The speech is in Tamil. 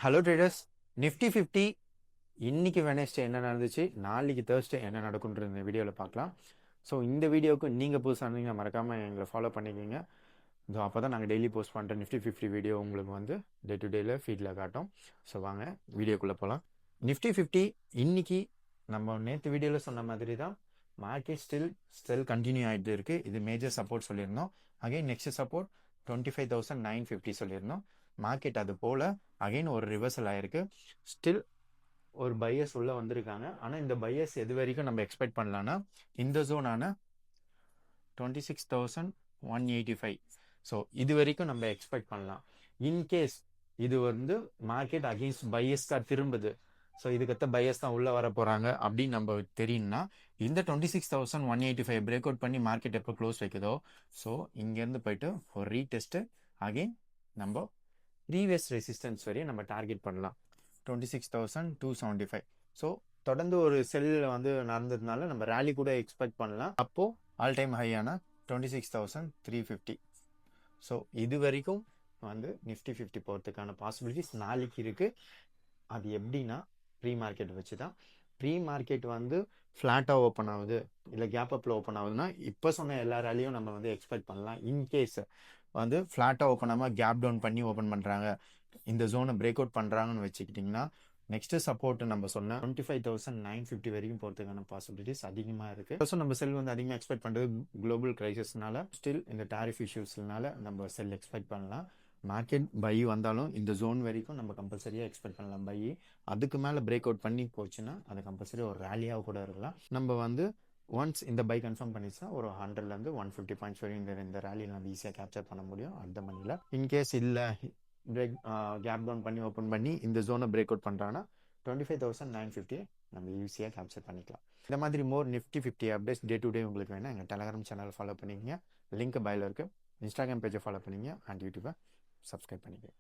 Hello traders. நிஃப்டி 50 இன்னைக்கு வெனஸ்டே என்ன நடந்துச்சு, நாளைக்கு தேர்ஸ்டே என்ன நடக்குன்ற இந்த வீடியோவில் பார்க்கலாம். ஸோ இந்த வீடியோவுக்கு நீங்கள் புதுசாக இருந்தீங்கன்னா மறக்காமல் எங்களை ஃபாலோ பண்ணிக்கிங்க. ஸோ அப்போ தான் நாங்கள் டெய்லி போஸ்ட் பண்ணுற நிஃப்டி 50 வீடியோ உங்களுக்கு வந்து டே டு டேயில் ஃபீட்டில் காட்டும். ஸோ வாங்க வீடியோக்குள்ளே போகலாம். நிஃப்டி 50 இன்னைக்கு நம்ம நேற்று வீடியோவில் சொன்ன மாதிரி தான் மார்க்கெட் ஸ்டில் கண்டினியூ ஆகிட்டு இருக்குது. இது மேஜர் சப்போர்ட் சொல்லியிருந்தோம். அகைன் நெக்ஸ்ட் சப்போர்ட் 25,950 சொல்லியிருந்தோம். மார்க்கெட் அது போல் அகைன் ஒரு ரிவர்சல் ஆயிருக்கு. ஸ்டில் ஒரு பையஸ் உள்ள வந்திருக்காங்க. ஆனால் இந்த பையஸ் எது வரைக்கும் நம்ம எக்ஸ்பெக்ட் பண்ணலான்னா இந்த ஜோனான 26,185. ஸோ இது வரைக்கும் நம்ம எக்ஸ்பெக்ட் பண்ணலாம். இன்கேஸ் இது வந்து மார்க்கெட் அகெயின்ஸ்ட் பையஸ்க்காக திரும்புது, ஸோ இதுக்கத்த பையஸ் தான் உள்ளே வர போகிறாங்க அப்படின்னு நம்ம தெரியும்னா இந்த 26,185 பிரேக் அவுட் பண்ணி மார்க்கெட் எப்போ க்ளோஸ் வைக்குதோ, ஸோ இங்கேருந்து போயிட்டு ஒரு ரீடெஸ்ட்டு அகெயின் நம்ம ப்ரீவியஸ் ரெசிஸ்டன்ஸ் வரையும் நம்ம டார்கெட் பண்ணலாம் 26,275. ஸோ தொடர்ந்து ஒரு செல்லில் வந்து நடந்ததுனால நம்ம ரேலி கூட எக்ஸ்பெக்ட் பண்ணலாம். அப்போது ஆல் டைம் ஹையான 26,350. ஸோ இது வரைக்கும் வந்து நிஃப்டி 50 போகிறதுக்கான பாசிபிலிட்டிஸ் நாளைக்கு இருக்குது. அது எப்படின்னா ப்ரீ மார்க்கெட் வச்சு தான். ப்ரீ மார்க்கெட் வந்து ஃப்ளாட்டாக ஓப்பன் ஆகுது இல்லை கேப் அப்பில் ஓப்பன் ஆகுதுன்னா இப்போ சொன்ன எல்லா ரேலியும் நம்ம வந்து எக்ஸ்பெக்ட் பண்ணலாம். இன்கேஸ் வந்து ஃப்ளாட்டாக ஓப்பன் ஆகாமல் கேப் டவுன் பண்ணி ஓப்பன் பண்ணுறாங்க, இந்த ஜோனை பிரேக் அவுட் பண்ணுறாங்கன்னு வச்சுக்கிட்டிங்கன்னா நெக்ஸ்ட் சப்போர்ட் நம்ம சொன்ன 25,950 வரைக்கும் போகிறதுக்கான பாசிபிலிட்டிஸ் அதிகமாக இருக்குது. ஸோ நம்ம செல் வந்து அதிகமாக எக்ஸ்பெக்ட் பண்ணுறது குளோபல் கிரைசிஸ்னால, ஸ்டில் இந்த டாரிஃப் இஷ்யூஸ்னால நம்ம செல் எக்ஸ்பெக்ட் பண்ணலாம். மார்க்கெட் பை வந்தாலும் இந்த ஜோன் வரைக்கும் நம்ம கம்பல்சரியாக எக்ஸ்பெக்ட் பண்ணலாம் பை. அதுக்கு மேலே பிரேக் அவுட் பண்ணி போச்சுன்னா அது கம்பல்சரி ஒரு ரேலியாக கூட இருக்கலாம். நம்ம வந்து ஒன்ஸ் இந்த பை கன்ஃபார்ம் பண்ணிச்சுன்னா ஒரு 100லேருந்து 150 பாயிண்ட்ஸ் வரையும் இந்த ரேலியில் நம்ம ஈஸியாக கேப்சர் பண்ண முடியும் அந்த மணியில். இன்கேஸ் இல்லை பிரேக் கேப் டவுன் பண்ணி ஓப்பன் பண்ணி இந்த ஜோனை பிரேக் அவுட் பண்ணுறாங்கன்னா 25,950 நம்ம ஈஸியாக கேப்சர் பண்ணிக்கலாம். இந்த மாதிரி more Nifty 50 updates day to day உங்களுக்கு வேணால் எங்கள் டெலகிராம் சேனல் ஃபாலோ பண்ணிக்கங்க. லிங்க் பையில் இருக்குது. இன்ஸ்டாகிராம் பேஜை ஃபாலோ பண்ணிங்க அண்ட் யூடியூப்பை சப்ஸ்கிரைப் பண்ணிக்கங்க.